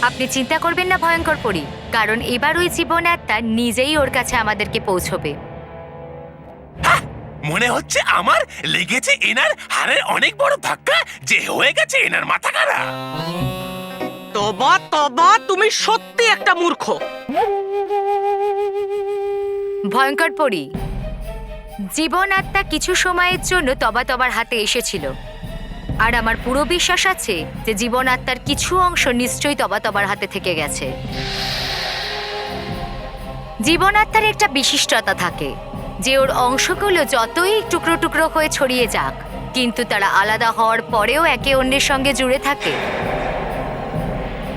আপনি চিন্তা করবেন না ভয়ঙ্কর পরী, কারণ এবার ওই জীবন আত্মা নিজেই ওর কাছে আমাদেরকে পৌঁছবে। মনে হচ্ছে আমার লেগেছে এনার হাড়ের অনেক বড় ধাক্কা, যে হয়ে গেছে এনার মাথা খারাপ। তবা তবা, তুমি সত্যি একটা মূর্খ। ভয়ঙ্কর পরী, জীবন আত্মা কিছু সময়ের জন্য তবার হাতে এসেছিল, আর আমার পুরো বিশ্বাস আছে যে জীবন আত্মার কিছু অংশ নিশ্চয়ই তবার হাতে থেকে গেছে। জীবন আত্মার একটা বিশিষ্টতা থাকে যে ওর অংশগুলো যতই টুকরো টুকরো হয়ে ছড়িয়ে যাক, কিন্তু তারা আলাদা হওয়ার পরেও একে অন্যের সঙ্গে জুড়ে থাকে।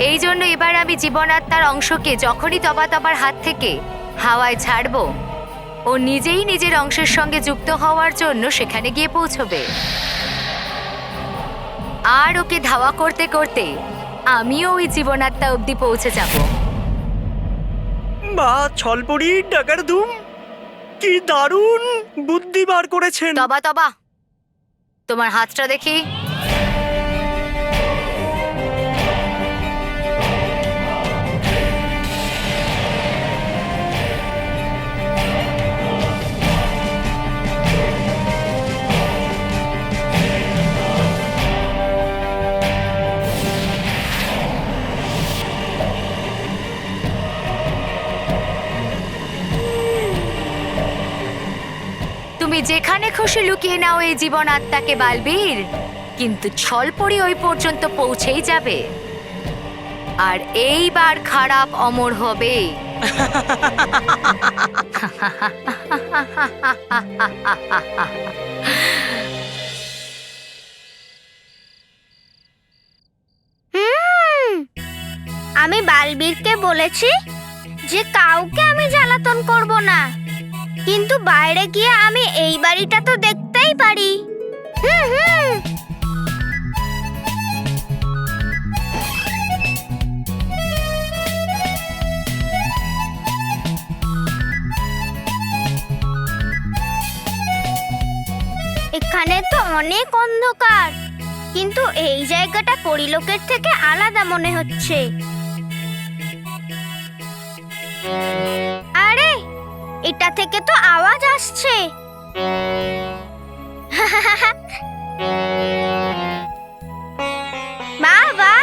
এই জন্য এবার আমি জীবন আত্মার অংশকে যখনই তবার হাত থেকে হাওয়ায় ছাড়বো, ও নিজেই নিজের অংশের সঙ্গে যুক্ত হওয়ার জন্য সেখানে গিয়ে পৌঁছবে। আর ওকে ধাওয়া করতে করতে আমিও ওই জীবনাত্মা অবধি পৌঁছে যাব। বা ছলপরি ডাকার ধুম, কি দারুণ বুদ্ধি বার করেছেন। তবা তোমার হাতটা দেখি। তুমি যেখানে খুশি লুকিয়ে নাও এই জীবন আত্মাকে বালবীর, কিন্তু ছলপরি ওই পর্যন্ত পৌঁছেই যাবে, আর এইবার খারাপ অমর হবে। আমি বালবীরকে বলেছি যে কাউকে আমি জ্বালাতন করব না, কিন্তু বাইরে গিয়ে আমি এই বাড়িটা তো দেখতেই পারি। এখানে তো অনেক অন্ধকার, কিন্তু এই জায়গাটা পরিলোকের থেকে আলাদা মনে হচ্ছে। আরে, এটা থেকে তো আওয়াজ আসছে। বাবা,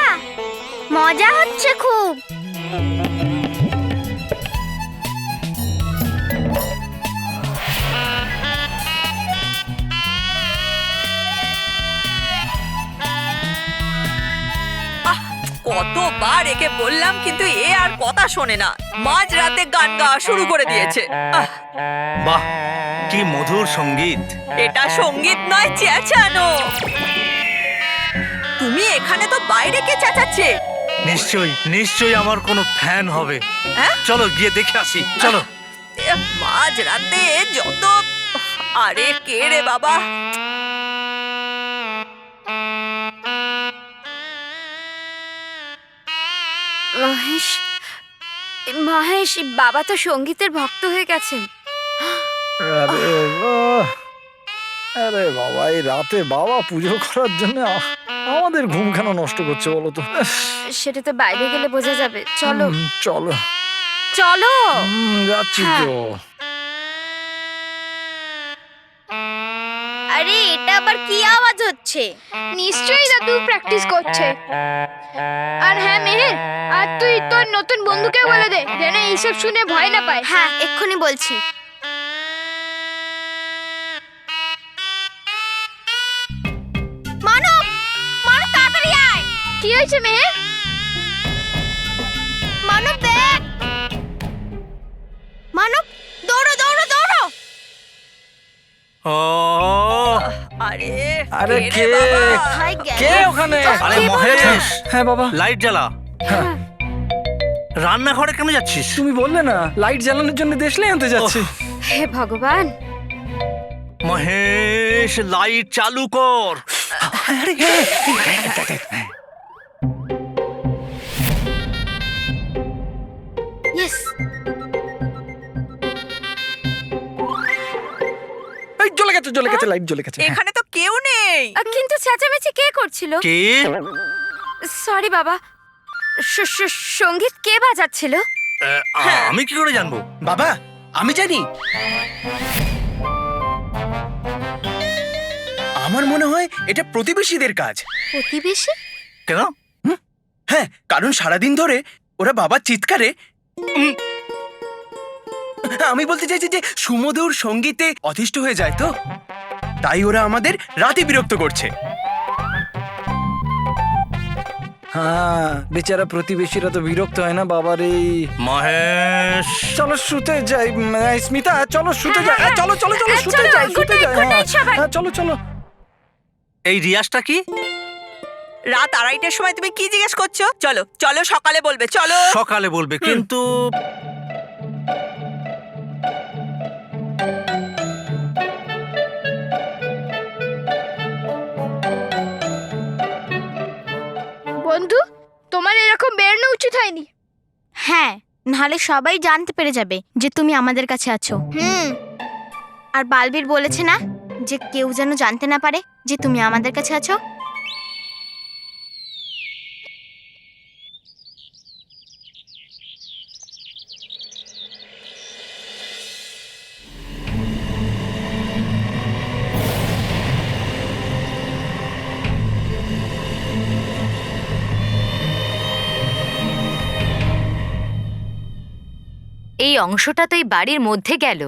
মজা হচ্ছে খুব। কতবার একে বললাম, কিন্তু এ আর কথা শোনে না। মাঝ রাতে গান গাওয়া শুরু করে দিয়েছে। বাহ, কি মধুর সঙ্গীত। এটা সঙ্গীত নয়, চেঁচানো। তুমি এখানে তো বাইরে কে চেঁচাচ্ছে? নিশ্চয়ই আমার কোনো ফ্যান হবে। হ্যাঁ? চলো গিয়ে দেখে আসি, চলো। মাঝ রাতে যত। আরে কে রে বাবা? মহেশ, বাবা তো সঙ্গীতের ভক্ত হয়ে গেছেন। আরে বাবা, এই রাতে বাবা পুজো করার জন্য আমাদের ঘুম কেন নষ্ট করছে বলো তো? সেটা তো বাইরে গেলে বোঝা যাবে। চলো চলো চলো। যাচ্ছি তো। আরে, এটা আবার কি আওয়াজ হচ্ছে? নিশ্চয়ই দাদু প্র্যাকটিস করছে। আর হ্যাঁ মেহের, আর তুই তোর নতুন বন্ধুকে বলে দে যেন এইসব শুনে ভয় না পায়। হ্যাঁ, এক্ষুনি বলছি। মানব, তাড়াতাড়ি আয়। কি হয়েছে মেহের? মানব দেখ। মানব, দৌড়ো। আরে কে হাই গেল। কে ওখানে? আরে মহেশ, হ্যাঁ বাবা, লাইট জ্বালা। রান্নাঘরে কেন যাচ্ছিস? তুমি বললে না লাইট জ্বালানোর জন্য দেশলাই আনতে যাচ্ছি। হে ভগবান, মহেশ, লাইট চালু কর। ইয়েস। এই জ্বলে গেছে, লাইট জ্বলে গেছে। এখানে তো কেউ নেই। কিন্তু চেঁচামেচি কে করছিল? কে? সরি বাবা। সঙ্গীত কে বাজাচ্ছিল? আমি কি করে জানবো? বাবা আমি জানি, আমার মনে হয় এটা প্রতিবেশীদের কাজ। প্রতিবেশী? কেন? হ্যাঁ, কারণ সারাদিন ধরে ওরা বাবার চিৎকারে আমি বলতে চাইছি যে সুমধুর সঙ্গীতে অতিষ্ঠ হয়ে যায়, তো তাই ওরা আমাদের রাতে বিরক্ত করছে। হ্যাঁ, বেচারা প্রতিবেশীরা তো বিরক্ত হয় না বাবার এই। মহেশ, চলো শুতে যাই। স্মিতা চলো শুতে যাই। চলো চলো চলো শুতে যাই, শুতে যাই। হ্যাঁ, চলো চলো। এই রিয়াজটা কি? রাত 2:30টার সময় তুমি কি জিজ্ঞেস করছো? চলো চলো, সকালে বলবে, চলো। সকালে বলবে, কিন্তু বন্ধু, তোমার এরকম বেরোনো উচিত হয়নি। হ্যাঁ, নাহলে সবাই জানতে পেরে যাবে যে তুমি আমাদের কাছে আছো। আর বালবীর বলেছে না যে কেউ যেন জানতে না পারে যে তুমি আমাদের কাছে আছো। এই অংশটা তো এই বাড়ির মধ্যে গেল,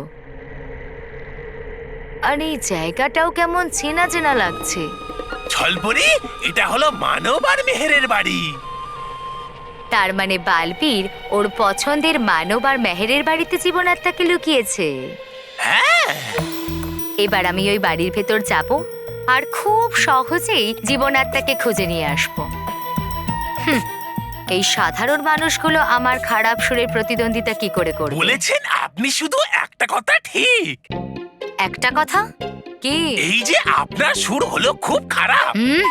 আর এই জায়গাটাও কেমন চেনা চেনা লাগছে। ছলপরি, এটা হলো মানব আর মেহেরের বাড়ি। তার মানে বালবীর ওর পছন্দের মানব আর মেহেরের বাড়িতে জীবনাত্মাকে লুকিয়েছে। হ্যাঁ, এবার আমি ওই বাড়ির ভেতর যাব আর খুব সহজেই জীবনাত্মাকে খুঁজে নিয়ে আসব। এই সাধারণ মানুষগুলো আমার খারাপ সুরের প্রতিদ্বন্দ্বিতা কি করে করবে? বলেছেন আপনি শুধু একটা কথা ঠিক। একটা কথা কি? এই যে আপনার সুর হলো খুব খারাপ, হুম,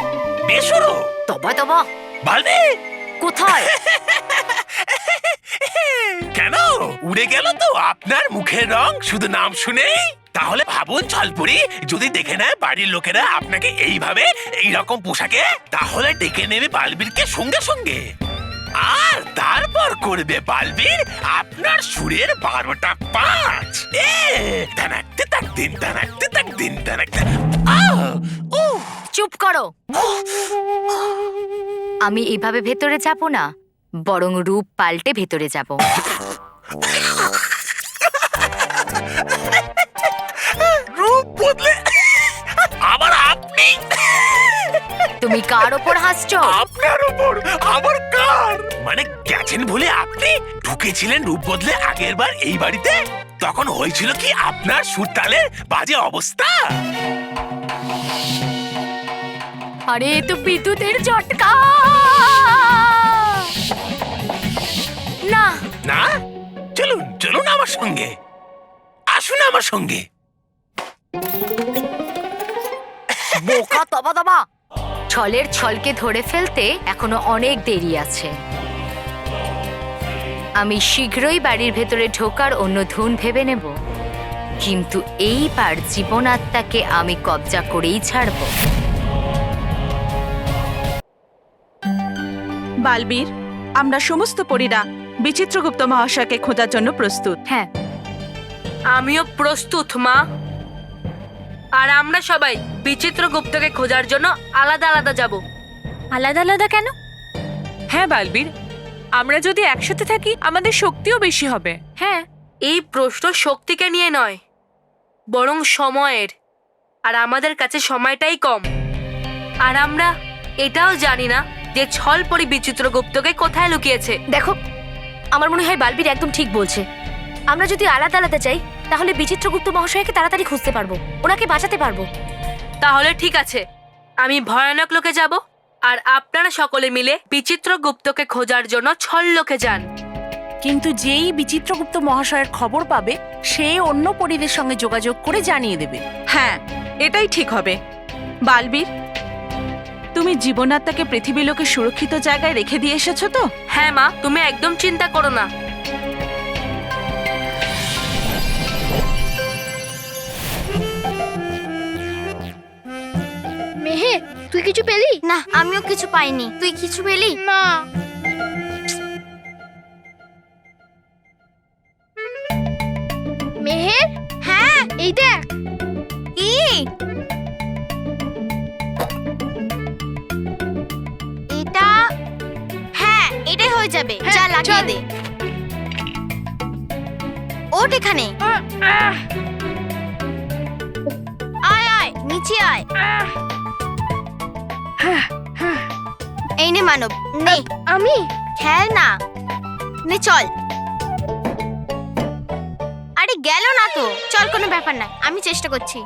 বেসুরো। তবা তবা। বালবি কোথায়? কেন উড়ে গেল তো আপনার মুখের রং শুধু নাম শুনেই? তাহলে ভাবুন ছলপুরি, যদি দেখে নেয় বাড়ির লোকেরা আপনাকে এইভাবে এইরকম পোশাকে, তাহলে ডেকে নেবে বালবীরকে সঙ্গে সঙ্গে, আর তারপর করবে বালবীর আপনার সুরের 12টা 5। তানাকতে তাক দিন, তানাকতে তাক দিন, তানাকতে। চুপ করো। আমি এভাবে ভেতরে যাব না, বরং রূপ পাল্টে ভেতরে যাব। রূপ বদলে আবার আপনি? তুমি কার ওপর হাসছো? আপনার উপর। আবার কার? মানে গেছেন ভুলে আপনি ঢুকেছিলেন রূপ বদলে আগের বার এই বাড়িতে? তখন হয়েছিল কি আপনার সুরতালের বাজে অবস্থা? আরে এ তো বিদ্যুতের ঝটকা। না না, চলুন চলুন আমার সঙ্গে, আসুন আমার সঙ্গে। বোকা তবা তবা। ছলের ছলকে ধরে ফেলতে এখনো অনেক দেরি আছে। আমি শীঘ্রই বাড়ির ভেতরে ঢোকার অন্য ধুন ভেবে নেব, কিন্তু এইবার জীবনাত্মাকে আমি কবজা করেই ছাড়ব। বালবীর, আমরা সমস্ত পরীরা বিচিত্রগুপ্ত মহাশয়কে খোঁজার জন্য প্রস্তুত। হ্যাঁ, আমিও প্রস্তুত মা। আর আমরা সবাই বিচিত্রগুপ্তকে খোঁজার জন্য আলাদা আলাদা যাব। আলাদা আলাদা কেন? হ্যাঁ বালবীর, আমরা যদি একসাথে থাকি আমাদের শক্তিও বেশি হবে। হ্যাঁ, এই প্রশ্ন শক্তিকে নিয়ে নয়, বরং সময়ের। আর আমাদের কাছে সময়টাই কম। আর আমরা এটাও জানি না যে ছলপরি বিচিত্রগুপ্তকে কোথায় লুকিয়েছে। দেখো, আমার মনে হয় বালবীর একদম ঠিক বলছে। আমরা যদি আলাদা আলাদা যাই তাহলে বিচিত্রগুপ্ত মহাশয়কে তাড়াতাড়ি খুঁজতে পারবো, ওনাকে বাঁচাতে পারবো। তাহলে ঠিক আছে, আমি ভয়ানক লোকে যাব, আর আপনারা সকলে মিলে বিচিত্রগুপ্তকে খোঁজার জন্য ছল লোকে যান। কিন্তু যেই বিচিত্রগুপ্ত মহাশয়ের খবর পাবে সে অন্য পরীদের সঙ্গে যোগাযোগ করে জানিয়ে দেবে। হ্যাঁ, এটাই ঠিক হবে। বালবীর, তুমি জীবনাত্মাকে পৃথিবীলোকে সুরক্ষিত জায়গায় রেখে দিয়ে এসেছো তো? হ্যাঁ মা, তুমি একদম চিন্তা করো না। মেহের, তুই কিছু পেলি? না, আমিও কিছু পাইনি। তুই কিছু পেলি? না। হয়ে যাবে। হ্যাঁ, যা লাগিয়ে চল। দে। ওঠ এখানে। আয় আয় নিচে আয়। এই নে মানব, নে আমি খেল না, নে চল। আরে গেল না তো, চল কোনো ব্যাপার না, আমি চেষ্টা করছি।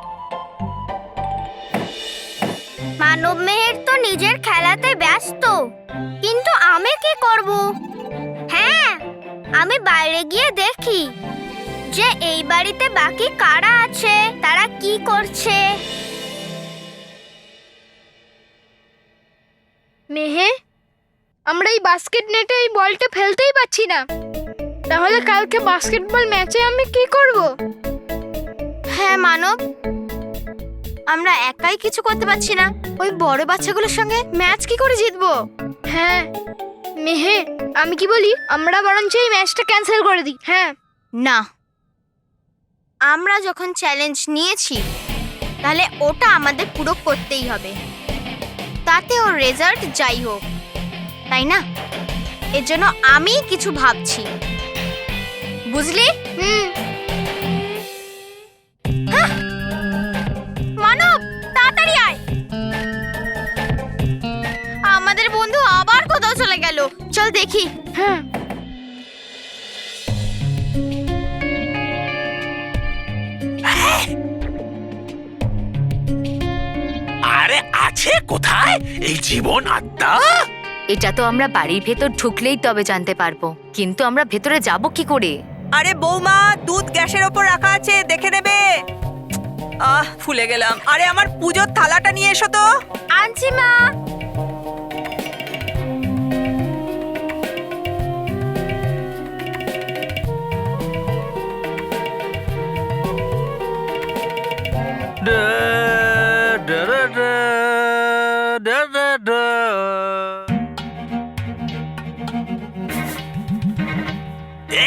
মানব মেহের তো নিজের খেলাতে ব্যস্ত, কিন্তু আমি কি করব? হ্যাঁ, আমি বাইরে গিয়ে দেখি যে এই বাড়িতে বাকি কারা আছে, তারা কি করছে। মেহে, আমরা এই বাস্কেট নেটে এই বলটা ফেলতেই পাচ্ছি না। তাহলে কালকে বাস্কেটবল ম্যাচে আমি কি করব? হ্যাঁ মানব, আমরা একাই কিছু করতে পারছি না, ওই বড় বাচ্চাগুলোর সঙ্গে ম্যাচ কি করে জিতবো? হ্যাঁ মেহে, আমি কি বলি, আমরা বরঞ্চ এই ম্যাচটা ক্যান্সেল করে দিই। হ্যাঁ, না, আমরা যখন চ্যালেঞ্জ নিয়েছি তাহলে ওটা আমাদের পুরো করতেই হবে, তাতে ওর রেজাল্ট যাই হোক, তাই না? এর জন্য আমি কিছু ভাবছি, বুঝলি? হ্যাঁ, মানব তাড়াতাড়ি আয়। আমাদের বন্ধু আবার কোথাও চলে গেল, চল দেখি। হ্যাঁ। আরে আছে কোথায় এই জীবন আত্মা? এটা তো আমরা বাড়ির ভেতর ঢুকলেই তবে জানতে পারবো, কিন্তু আমরা ভেতরে যাব কি করে? আরে বৌমা, দুধ গ্যাসের ওপর রাখা আছে, দেখে নেবে। ভুলে গেলাম। আরে আমার পুজোর থালাটা নিয়ে এসো তো। আনছি মা।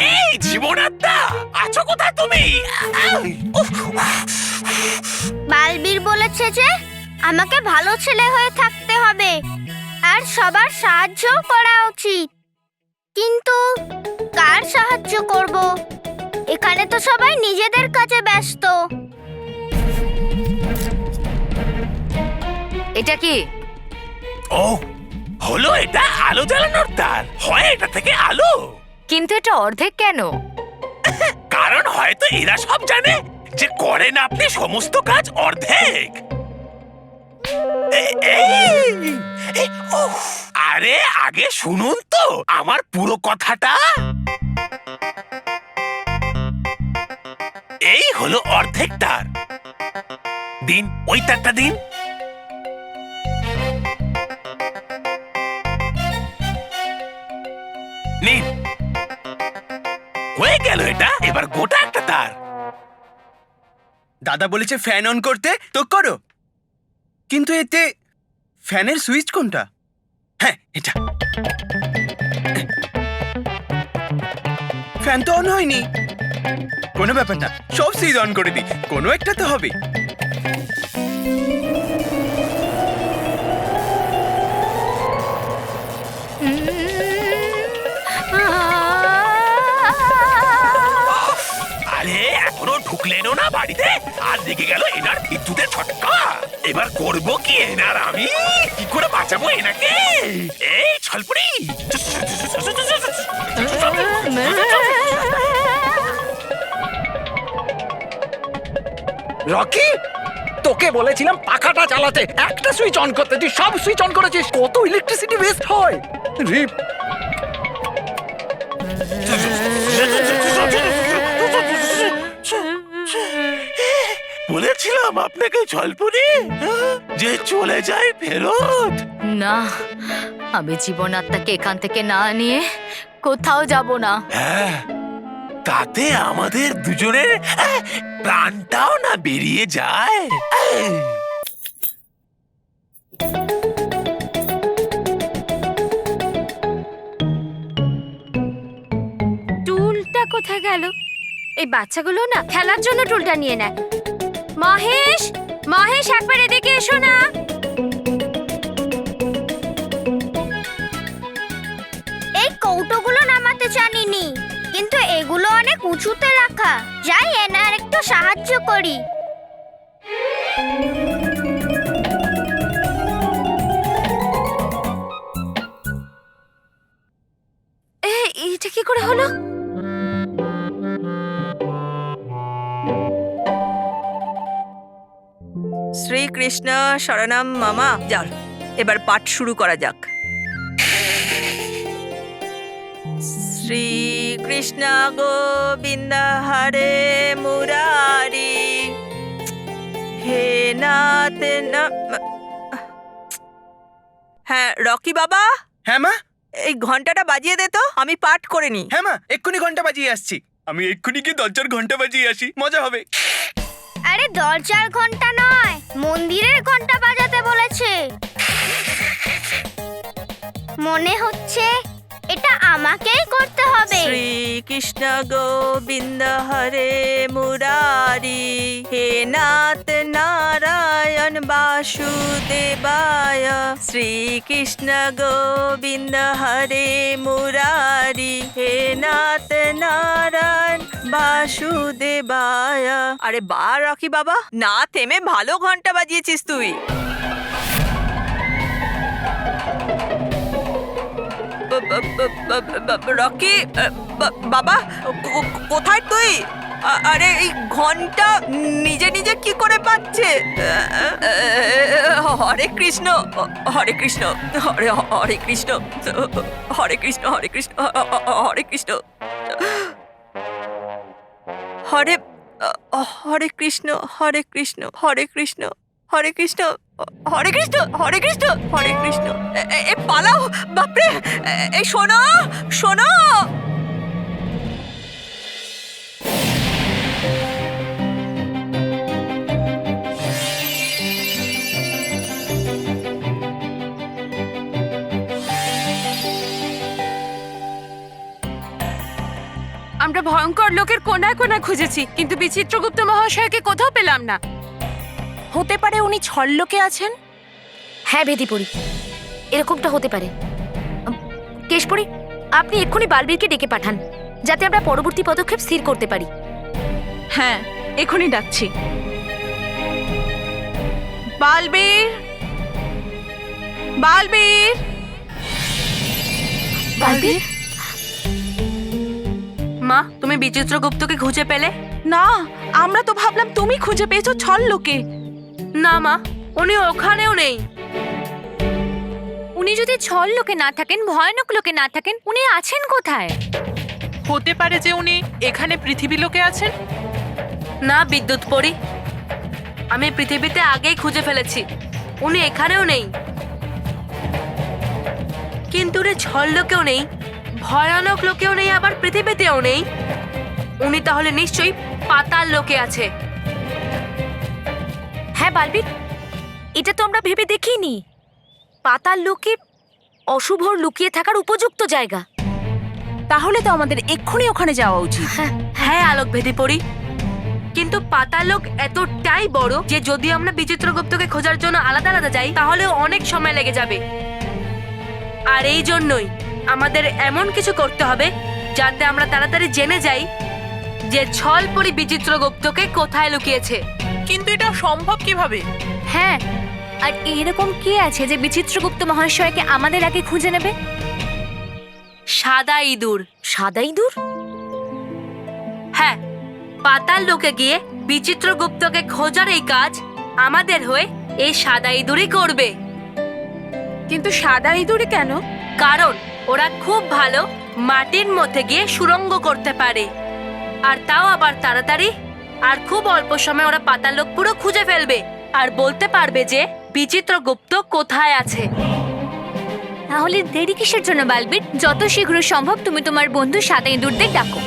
এই জীবন আত্মা, আছো কোথায় তুমি? বালবীর বলেছে যে আমাকে ভালো ছেলে হয়ে থাকতে হবে আর সবার সাহায্য করা উচিত, কিন্তু কার সাহায্য করব? এখানে তো সবাই নিজেদের কাজে ব্যস্ত। এটা কি? ও হলো এটা আলো জ্বালানোর তার, হয় এটা থেকে আলো। কিন্তু এটা অর্ধেক কেন? কারণ হয়তো এরা সব জানে যে করেন আপনি সমস্ত কাজ অর্ধেক। আরে আগে শুনুন তো আমার পুরো কথাটা। এই হলো অর্ধেক তার, দিন ওই তারটা দিন। নিন, হয়ে গেল এটা, এবার গোটা একটা তার। দাদা বলেছে ফ্যান অন করতে, তো করো। কিন্তু এতে ফ্যানের সুইচ কোনটা? হ্যাঁ এটা। ফ্যান তো অন হয়নি। কোনো ব্যাপার না, সব সুইচ অন করে দিই, কোনো একটা তো হবে। আরে এখনো ঢুকলেনও না বাড়িতে, আর লেগে গেল এনার বিদ্যুতের ছটকা। এবার করবো কি এনার আমি? কি করে বাঁচাবো এনাকে? এই ছলপুরি, রকি, তোকে বলেছিলাম পাখাটা চালাতে, একটা সুইচ অন করতে, তুই সব সুইচ অন করেছিস। কত ইলেকট্রিসিটি ওয়েস্ট হয়। রিপ, বলেছিলাম আপনাকে ছলপুরি যে চলে যায় ফেরত। না, আমি জীবন আত্মাকে এখান থেকে না নিয়ে কোথাও যাব না। হ্যাঁ, তাতে আমাদের দুজনের প্রাণটাও না বেরিয়ে যায়। টুলটা কোথায় গেল? এই বাচ্চাগুলো না খেলার জন্য টুলটা নিয়ে নেয়। মহেশ, মহেশ একবার এদিকে এসো না। এই কৌটো উঁচুতে রাখা। যাই এনার একটু সাহায্য করি। এটা কি করে হলো? শ্রীকৃষ্ণ শরণম মামা। যাও এবার পাঠ শুরু করা যাক। শ্রীকৃষ্ণ গোবিন্দ হরে মুরারি হে নাথ হ্যাঁ রকি বাবা, হ্যাঁ মা। এই ঘন্টাটা বাজিয়ে দে তো, আমি পাঠ করে নি। হ্যাঁ মা, এক্ষুনি ঘন্টা বাজিয়ে আসছি। আমি এক্ষুনি গিয়ে দরজার ঘন্টা বাজিয়ে আসি, মজা হবে। আরে দরজার ঘন্টা নয়, মন্দিরের ঘন্টা বাজাতে বলেছে। মনে হচ্ছে এটা আমাকেই করতে হবে। শ্রীকৃষ্ণ গোবিন্দ হরে মুরারি হে নাথ নারায়ণ বাসুদেবায়। শ্রীকৃষ্ণ গোবিন্দ হরে মুরারি হে নাথ নারায়ণ বাসুদেবায়। আরে বা রকি বাবা, না থেমে ভালো ঘন্টা বাজিয়েছিস তুই। রকি বাবা, কোথায় তুই? আরে এই ঘন্টা নিজে নিজে কি করে বাজছে? হরে কৃষ্ণ হরে কৃষ্ণ হরে হরে কৃষ্ণ হরে কৃষ্ণ হরে কৃষ্ণ হরে কৃষ্ণ হরে হরে কৃষ্ণ হরে কৃষ্ণ হরে কৃষ্ণ হরে কৃষ্ণ হরে কৃষ্ণ হরে কৃষ্ণ হরে কৃষ্ণ। এ পালাও বাপরে, এই শোনো শোনো। আমরা ভয়ঙ্কর লোকের কোনায় কোনায় খুঁজেছি, কিন্তু বিচিত্রগুপ্ত মহাশয়কে কোথাও পেলাম না। হতে পারে উনি ছললোকে আছেন। হ্যাঁ ভেদিপরি, এরকমটা হতে পারে। কেশপরি, আপনি এক্ষুনি বালবীরকে ডেকে পাঠান, যাতে আমরা পরবর্তী পদক্ষেপ স্থির করতে পারি। হ্যাঁ, এখনই ডাকছি। বালবীর, বালবীর, বালবীর, মা তুমি বিচিত্রগুপ্তকে খুঁজে পেলে? না, আমরা তো ভাবলাম তুমি খুঁজে পেয়েছো ছললোকে। না মা, উনি ওখানেও নেই। উনি যদি ছল লোকে না থাকেন, ভয়ানক লোকে না থাকেন, উনি আছেন কোথায়? হতে পারে যে উনি এখানে পৃথিবী লোকে আছেন। না বিদ্যুৎ পরি, আমি পৃথিবীতে আগেই খুঁজে ফেলেছি, উনি এখানেও নেই। কিন্তু উনি ছল লোকেও নেই, ভয়ানক লোকেও নেই, আবার পৃথিবীতেও নেই। উনি তাহলে নিশ্চয়ই পাতাল লোকে আছে। হ্যাঁ বালবীর, এটা তো আমরা ভেবে দেখিনি। পাতাল লোকে অশুভর লুকিয়ে থাকার উপযুক্ত জায়গা। তাহলে তো আমাদের এক্ষুনি ওখানে যাওয়া উচিত। হ্যাঁ আলোক ভেদি পড়ি, কিন্তু পাতাল লোক এতটাই বড় যে যদি আমরা বিচিত্রগুপ্তকে খোঁজার জন্য আলাদা আলাদা যাই তাহলে অনেক সময় লেগে যাবে। আর এই জন্যই আমাদের এমন কিছু করতে হবে যাতে আমরা তাড়াতাড়ি জেনে যাই যে ছলপরি বিচিত্রগুপ্তকে কোথায় লুকিয়েছে। কিন্তু এটা সম্ভব কিভাবে? হ্যাঁ, আর এরকম কে আছে যে বিচিত্রগুপ্ত মহাশয়কে আমাদের আগে খুঁজে নেবে? সাদা ইঁদুর। সাদা ইঁদুর? হ্যাঁ, পাতাল লোকে গিয়ে বিচিত্রগুপ্তকে খোঁজার এই কাজ আমাদের হয়ে এই সাদা ইঁদুরই করবে। কিন্তু সাদা ইঁদুরে কেন? কারণ ওরা খুব ভালো মাটির মধ্যে গিয়ে সুড়ঙ্গ করতে পারে, আর তাও আবার তাড়াতাড়ি। আর খুব অল্প সময় ওরা পাতাল লোক পুরো খুঁজে ফেলবে আর বলতে পারবে যে বিচিত্রগুপ্ত কোথায় আছে। তাহলে দেরি কিসের জন্য বালবীর? যত শীঘ্র সম্ভব তুমি তোমার বন্ধু সাদা ইঁদুরদের ডাকো।